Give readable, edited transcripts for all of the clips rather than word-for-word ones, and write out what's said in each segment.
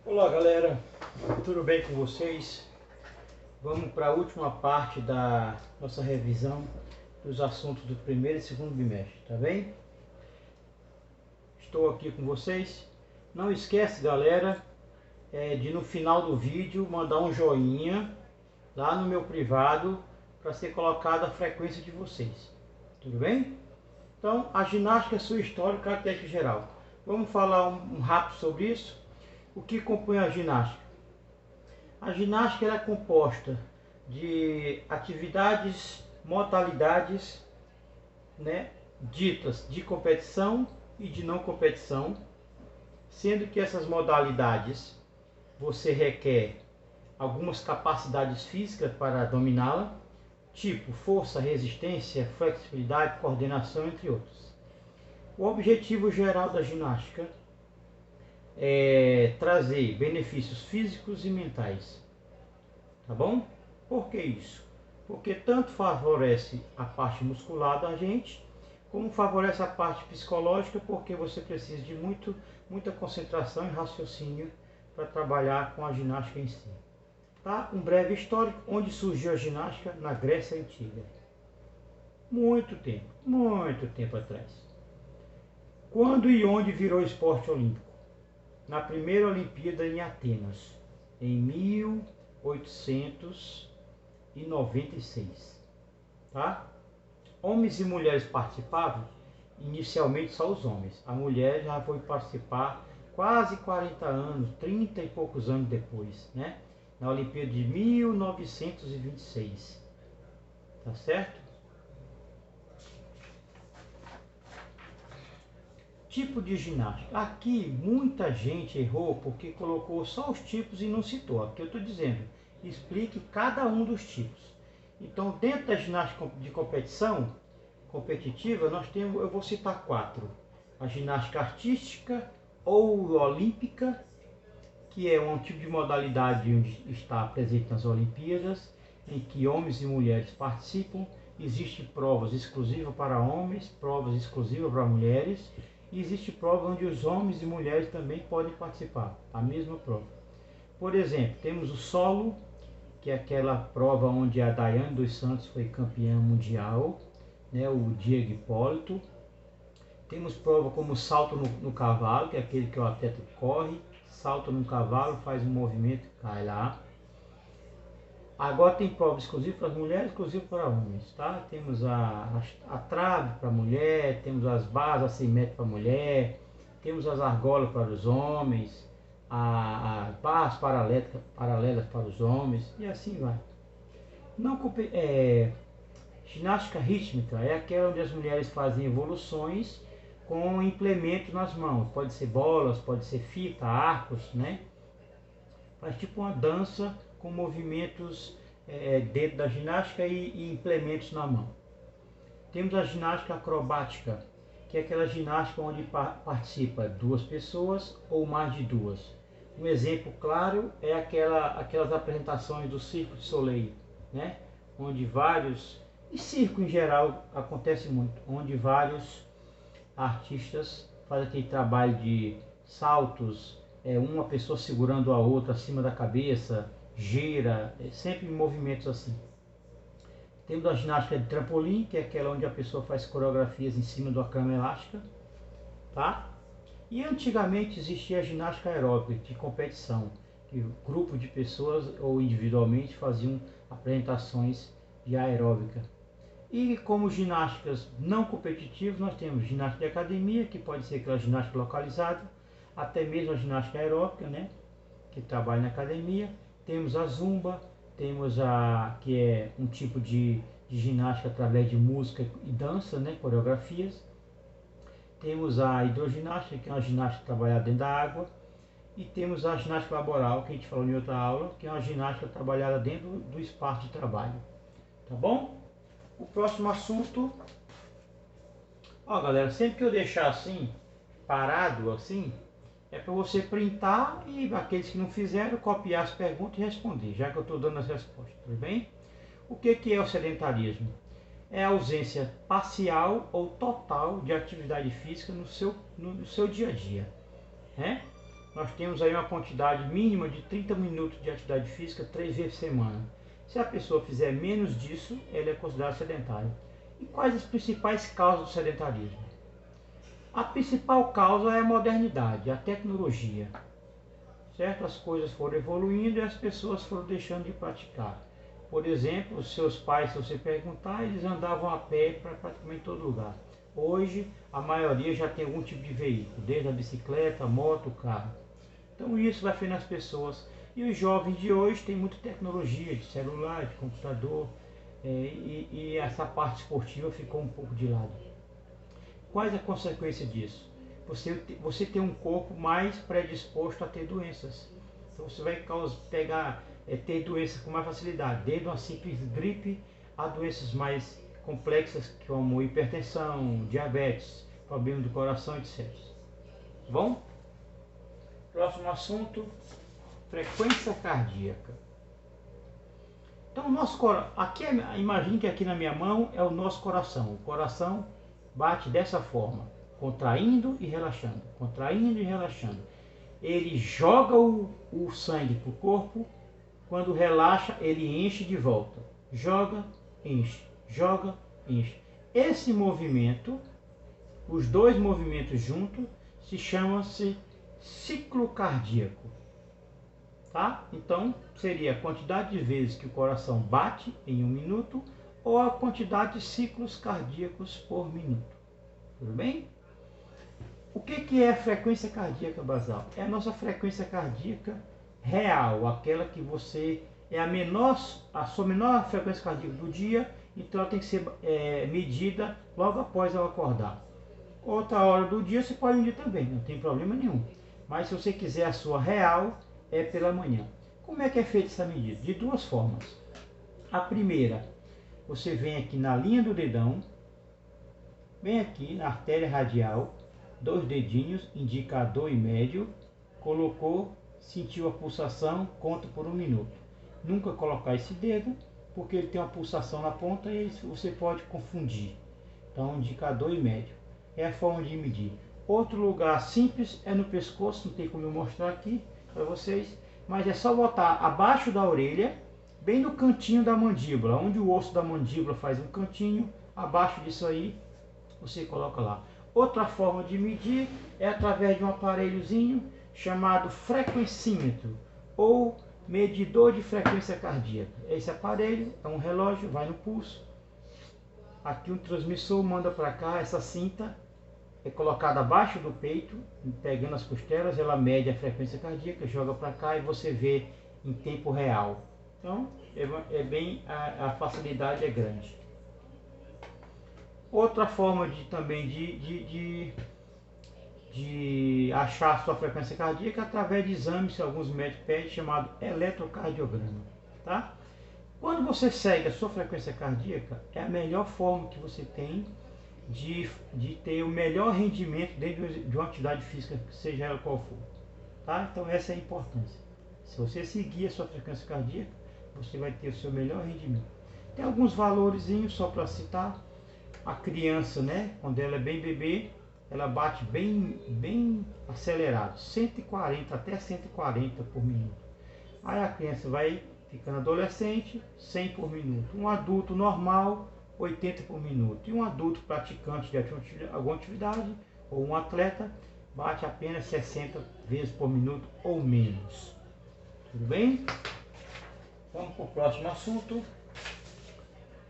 Olá galera, tudo bem com vocês? Vamos para a última parte da nossa revisão dos assuntos do primeiro e segundo bimestre, tá bem? Estou aqui com vocês. Não esquece galera, de no final do vídeo mandar um joinha lá no meu privado para ser colocada a frequência de vocês, tudo bem? Então, a ginástica, sua história e característica geral. Vamos falar um rápido sobre isso. O que compõe a ginástica? A ginástica é composta de atividades, modalidades, né, ditas de competição e de não competição, sendo que essas modalidades você requer algumas capacidades físicas para dominá-la, tipo força, resistência, flexibilidade, coordenação, entre outros. O objetivo geral da ginástica é trazer benefícios físicos e mentais, tá bom? Por que isso? Porque tanto favorece a parte muscular da gente, como favorece a parte psicológica, porque você precisa de muita concentração e raciocínio para trabalhar com a ginástica em si. Tá? Um breve histórico, onde surgiu a ginástica na Grécia Antiga. Muito tempo atrás. Quando e onde virou esporte olímpico? Na primeira Olimpíada em Atenas, em 1896. Tá? Homens e mulheres participavam? Inicialmente só os homens. A mulher já foi participar quase 40 anos, 30 e poucos anos depois, né? Na Olimpíada de 1926. Tá certo? Tipo de ginástica. Aqui muita gente errou porque colocou só os tipos e não citou. Aqui eu estou dizendo, explique cada um dos tipos. Então, dentro da ginástica de competição, competitiva, nós temos, eu vou citar 4. A ginástica artística ou olímpica, que é um tipo de modalidade onde está presente nas Olimpíadas, em que homens e mulheres participam. Existem provas exclusivas para homens, provas exclusivas para mulheres, e existe prova onde os homens e mulheres também podem participar, a mesma prova. Por exemplo, temos o solo, que é aquela prova onde a Daiane dos Santos foi campeã mundial, né, o Diego Hipólito. Temos prova como salto no cavalo, que é aquele que o atleta corre, salta no cavalo, faz um movimento e cai lá. Agora tem prova exclusiva para as mulheres, exclusiva para homens, tá? Temos a trave para a mulher, temos as barras assimétricas para a mulher, temos as argolas para os homens, as barras paralelas para os homens, e assim vai. Não, ginástica rítmica é aquela onde as mulheres fazem evoluções com implementos nas mãos. Pode ser bolas, pode ser fita, arcos, né? Faz tipo uma dança com movimentos dentro da ginástica e implementos na mão. Temos a ginástica acrobática, que é aquela ginástica onde participa 2 pessoas ou mais de 2. Um exemplo claro é aquelas apresentações do Cirque du Soleil, né? Onde vários, e circo em geral acontece muito, onde vários artistas fazem aquele trabalho de saltos, uma pessoa segurando a outra acima da cabeça, gira, sempre em movimentos assim. Temos a ginástica de trampolim, que é aquela onde a pessoa faz coreografias em cima de uma cama elástica, tá? E antigamente existia a ginástica aeróbica de competição, que grupo de pessoas ou individualmente faziam apresentações de aeróbica. E como ginásticas não competitivas, nós temos ginástica de academia, que pode ser aquela ginástica localizada, até mesmo a ginástica aeróbica, né, que trabalha na academia. Temos a zumba, temos que é um tipo de ginástica através de música e dança, né, coreografias. Temos a hidroginástica, que é uma ginástica trabalhada dentro da água. E temos a ginástica laboral, que a gente falou em outra aula, que é uma ginástica trabalhada dentro do espaço de trabalho. Tá bom? O próximo assunto. Ó galera, sempre que eu deixar assim, parado assim, é para você printar e aqueles que não fizeram, copiar as perguntas e responder, já que eu estou dando as respostas, tudo bem? O que é o sedentarismo? É a ausência parcial ou total de atividade física no seu dia a dia, né? nós temos aí uma quantidade mínima de 30 minutos de atividade física 3 vezes por semana. Se a pessoa fizer menos disso, ela é considerada sedentária. E quais as principais causas do sedentarismo? A principal causa é a modernidade, a tecnologia. Certo? As coisas foram evoluindo e as pessoas foram deixando de praticar. Por exemplo, os seus pais, se você perguntar, eles andavam a pé para praticamente todo lugar. Hoje, a maioria já tem algum tipo de veículo, desde a bicicleta, a moto, o carro. Então isso vai fazendo as pessoas. E os jovens de hoje têm muita tecnologia, de celular, de computador, e essa parte esportiva ficou um pouco de lado. Quais a consequência disso? Você tem um corpo mais predisposto a ter doenças. Então você vai ter doenças com mais facilidade, desde uma simples gripe a doenças mais complexas, como hipertensão, diabetes, problema do coração, etc. Bom? Próximo assunto, frequência cardíaca. Então, imagine que aqui na minha mão é o nosso coração. O coração bate dessa forma, contraindo e relaxando, contraindo e relaxando. Ele joga o sangue para o corpo, quando relaxa, ele enche de volta. Joga, enche, joga, enche. Esse movimento, os dois movimentos juntos, chama-se ciclo cardíaco. Tá? Então, seria a quantidade de vezes que o coração bate em 1 minuto ou a quantidade de ciclos cardíacos por minuto. Tudo bem? O que é a frequência cardíaca basal? É a nossa frequência cardíaca real, aquela que você é a sua menor frequência cardíaca do dia, então ela tem que ser medida logo após ela acordar. Outra hora do dia você pode medir também, não tem problema nenhum. Mas se você quiser a sua real, é pela manhã. Como é que é feita essa medida? De duas formas. A primeira, você vem aqui na linha do dedão, vem aqui na artéria radial, 2 dedinhos, indicador e médio, colocou, sentiu a pulsação, conta por 1 minuto. Nunca colocar esse dedo, porque ele tem uma pulsação na ponta e você pode confundir. Então, indicador e médio. É a forma de medir. Outro lugar simples é no pescoço, não tem como eu mostrar aqui para vocês, mas é só botar abaixo da orelha, bem no cantinho da mandíbula, onde o osso da mandíbula faz um cantinho, abaixo disso aí, você coloca lá. Outra forma de medir é através de um aparelhozinho chamado frequencímetro ou medidor de frequência cardíaca. Esse aparelho é um relógio, vai no pulso. Aqui um transmissor manda para cá, essa cinta é colocada abaixo do peito, pegando as costelas, ela mede a frequência cardíaca, joga para cá e você vê em tempo real. Então, a facilidade é grande. Outra forma de achar a sua frequência cardíaca é através de exames que alguns médicos pedem, chamado eletrocardiograma. Tá? Quando você segue a sua frequência cardíaca, é a melhor forma que você tem de ter o melhor rendimento dentro de uma atividade física, seja ela qual for. Tá? Então essa é a importância. Se você seguir a sua frequência cardíaca, você vai ter o seu melhor rendimento. Tem alguns valorezinhos só para citar. A criança, né, quando ela é bem bebê, ela bate bem acelerado, 140 até 140 por minuto. Aí a criança vai ficando adolescente, 100 por minuto. Um adulto normal, 80 por minuto. E um adulto praticante de alguma atividade, ou um atleta, bate apenas 60 vezes por minuto ou menos. Tudo bem? Vamos para o próximo assunto.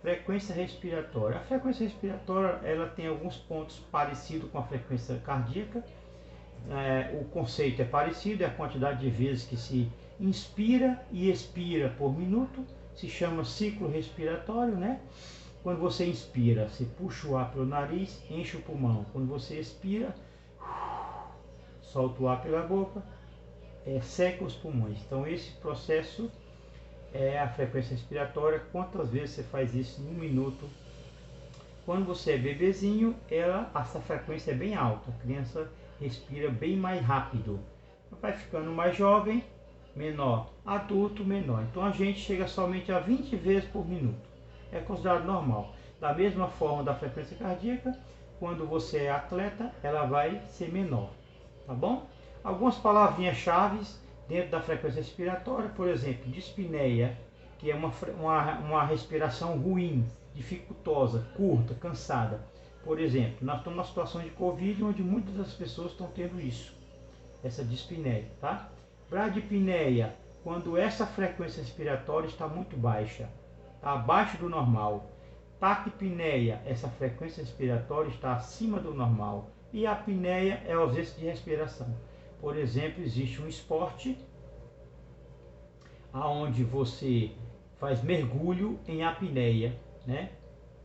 Frequência respiratória. A frequência respiratória ela tem alguns pontos parecidos com a frequência cardíaca. O conceito é parecido, é a quantidade de vezes que se inspira e expira por minuto. Se chama ciclo respiratório, né? Quando você inspira, você puxa o ar pelo nariz, enche o pulmão. Quando você expira, solta o ar pela boca, seca os pulmões. Então esse processo é a frequência respiratória. Quantas vezes você faz isso em 1 minuto? Quando você é bebezinho, essa frequência é bem alta. A criança respira bem mais rápido. Vai ficando mais jovem, menor. Adulto, menor. Então a gente chega somente a 20 vezes por minuto. É considerado normal. Da mesma forma da frequência cardíaca, quando você é atleta, ela vai ser menor. Tá bom? Algumas palavrinhas-chave dentro da frequência respiratória, por exemplo, dispneia, que é uma respiração ruim, dificultosa, curta, cansada. Por exemplo, nós estamos numa situação de Covid, onde muitas das pessoas estão tendo isso, essa dispneia, tá? Bradipneia, quando essa frequência respiratória está muito baixa, está abaixo do normal. Taquipneia, essa frequência respiratória está acima do normal. E a apneia é a ausência de respiração. Por exemplo, existe um esporte onde você faz mergulho em apneia, né?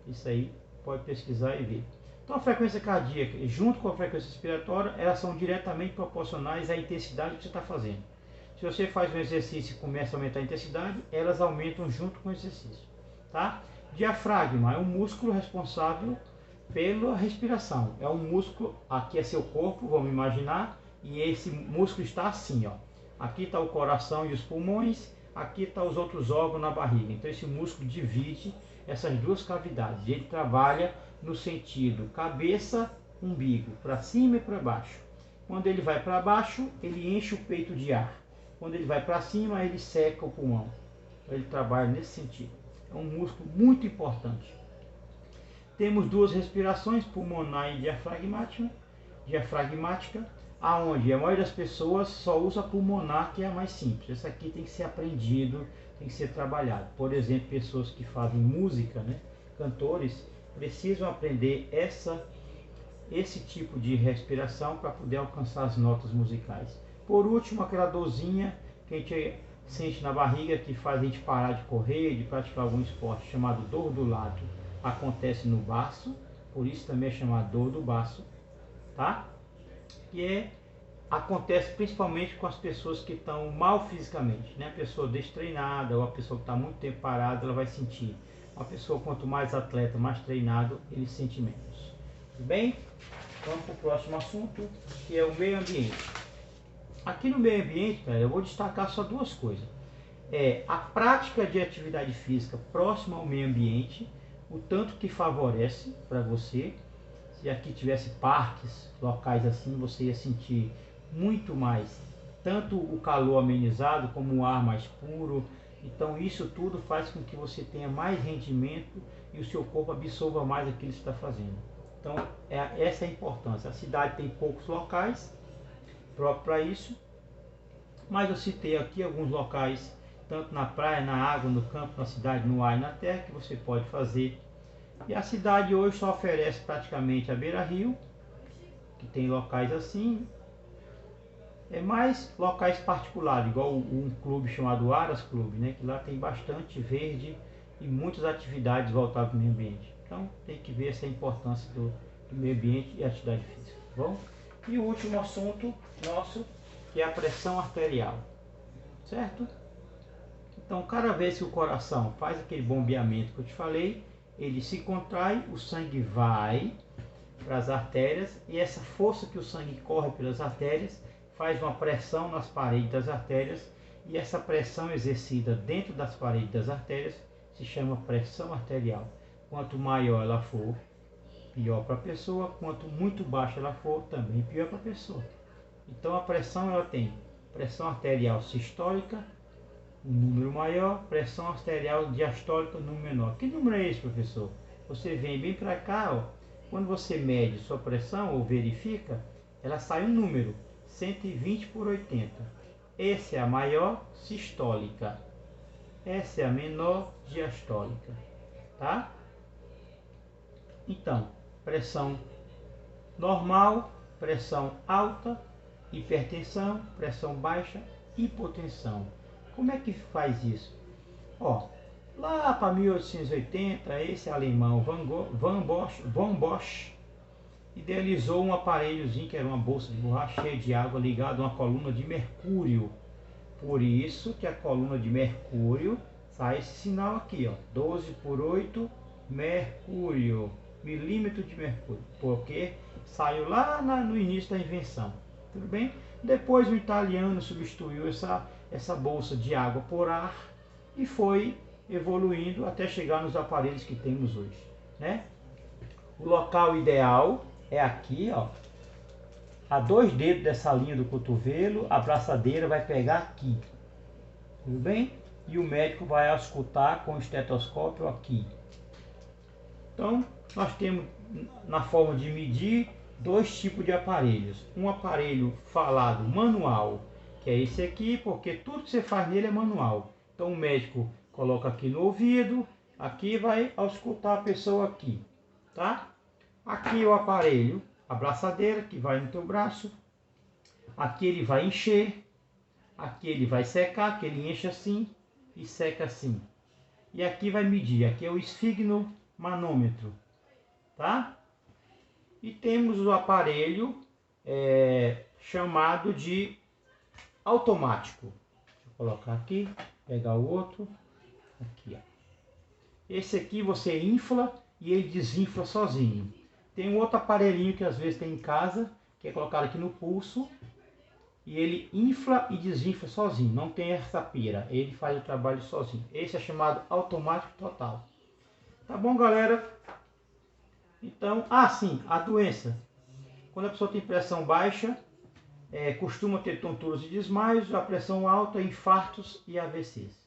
Isso aí pode pesquisar e ver. Então a frequência cardíaca, junto com a frequência respiratória, elas são diretamente proporcionais à intensidade que você está fazendo. Se você faz um exercício e começa a aumentar a intensidade, elas aumentam junto com o exercício, tá? Diafragma é um músculo responsável pela respiração. É um músculo, aqui é seu corpo, vamos imaginar, e esse músculo está assim, ó. Aqui está o coração e os pulmões, aqui está os outros órgãos na barriga. Então esse músculo divide essas duas cavidades. Ele trabalha no sentido cabeça, umbigo, para cima e para baixo. Quando ele vai para baixo, ele enche o peito de ar. Quando ele vai para cima, ele seca o pulmão. Ele trabalha nesse sentido. É um músculo muito importante. Temos duas respirações, pulmonar e diafragmática, aonde a maioria das pessoas só usa a pulmonar, que é a mais simples. Essa aqui tem que ser aprendido, tem que ser trabalhado. Por exemplo, pessoas que fazem música, né, cantores, precisam aprender esse tipo de respiração para poder alcançar as notas musicais. Por último, aquela dorzinha que a gente sente na barriga, que faz a gente parar de correr, de praticar algum esporte, chamado dor do lado. Acontece no baço, por isso também é chamado dor do baço, tá? Acontece principalmente com as pessoas que estão mal fisicamente, né? A pessoa destreinada ou a pessoa que está muito tempo parada, ela vai sentir. Uma pessoa, quanto mais atleta, mais treinado, ele sente menos. Tudo bem? Vamos para o próximo assunto, que é o meio ambiente. Aqui no meio ambiente, cara, eu vou destacar só duas coisas. A prática de atividade física próxima ao meio ambiente, o tanto que favorece para você. Se aqui tivesse parques, locais assim, você ia sentir muito mais, tanto o calor amenizado como o ar mais puro. Então isso tudo faz com que você tenha mais rendimento e o seu corpo absorva mais aquilo que está fazendo. Então essa é a importância. A cidade tem poucos locais próprios para isso, mas eu citei aqui alguns locais, tanto na praia, na água, no campo, na cidade, no ar e na terra, que você pode fazer. E a cidade hoje só oferece praticamente a beira-rio, que tem locais assim, mais locais particulares, igual um clube chamado Aras Clube, né, que lá tem bastante verde e muitas atividades voltadas para o meio ambiente. Então tem que ver essa importância do meio ambiente e atividade física, tá bom? E o último assunto nosso, que é a pressão arterial, certo? Então cada vez que o coração faz aquele bombeamento que eu te falei, ele se contrai, o sangue vai para as artérias e essa força que o sangue corre pelas artérias faz uma pressão nas paredes das artérias e essa pressão exercida dentro das paredes das artérias se chama pressão arterial. Quanto maior ela for, pior para a pessoa, quanto muito baixa ela for, também pior para a pessoa. Então a pressão ela tem pressão arterial sistólica, um número maior, pressão arterial diastólica, um número menor. Que número é esse, professor? Você vem bem para cá, ó. Quando você mede sua pressão ou verifica, ela sai um número, 120/80. Essa é a maior sistólica. Essa é a menor diastólica, tá? Então, pressão normal, pressão alta, hipertensão, pressão baixa, hipotensão. Como é que faz isso? Ó, lá para 1880, esse alemão von Bosch idealizou um aparelhozinho que era uma bolsa de borracha cheia de água ligada a uma coluna de mercúrio. Por isso que a coluna de mercúrio sai esse sinal aqui, ó, 12/8 mercúrio, milímetro de mercúrio, porque saiu lá no início da invenção. Tudo bem? Depois o italiano substituiu essa bolsa de água por ar e foi evoluindo até chegar nos aparelhos que temos hoje, né? O local ideal é aqui, ó, a 2 dedos dessa linha do cotovelo, a braçadeira vai pegar aqui. Tudo bem? E o médico vai auscultar com o estetoscópio aqui. Então, nós temos na forma de medir 2 tipos de aparelhos. Um aparelho falado manual, que é esse aqui, porque tudo que você faz nele é manual. Então o médico coloca aqui no ouvido, aqui vai auscultar a pessoa aqui, tá? Aqui o aparelho, a braçadeira que vai no teu braço. Aqui ele vai encher, aqui ele vai secar, que ele enche assim e seca assim. E aqui vai medir, aqui é o esfigmomanômetro, tá? E temos o aparelho chamado de automático. Deixa eu colocar aqui, pegar o outro, aqui, ó. Esse aqui você infla e ele desinfla sozinho. Tem um outro aparelhinho que às vezes tem em casa, que é colocado aqui no pulso, e ele infla e desinfla sozinho, não tem essa pira, ele faz o trabalho sozinho. Esse é chamado automático total. Tá bom, galera? Então, sim, a doença. Quando a pessoa tem pressão baixa, costuma ter tonturas e desmaios, a pressão alta, infartos e AVCs.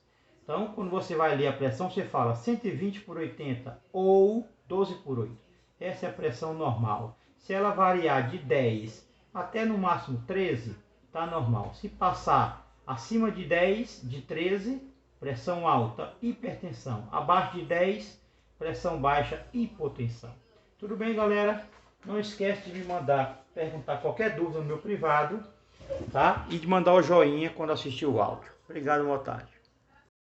Então, quando você vai ler a pressão, você fala 120/80 ou 12/8. Essa é a pressão normal. Se ela variar de 10 até no máximo 13, está normal. Se passar acima de 10, de 13, pressão alta, hipertensão. Abaixo de 10, pressão baixa, hipotensão. Tudo bem, galera? Não esquece de me mandar perguntar qualquer dúvida no meu privado, tá? E de mandar o joinha quando assistir o áudio. Obrigado, boa tarde.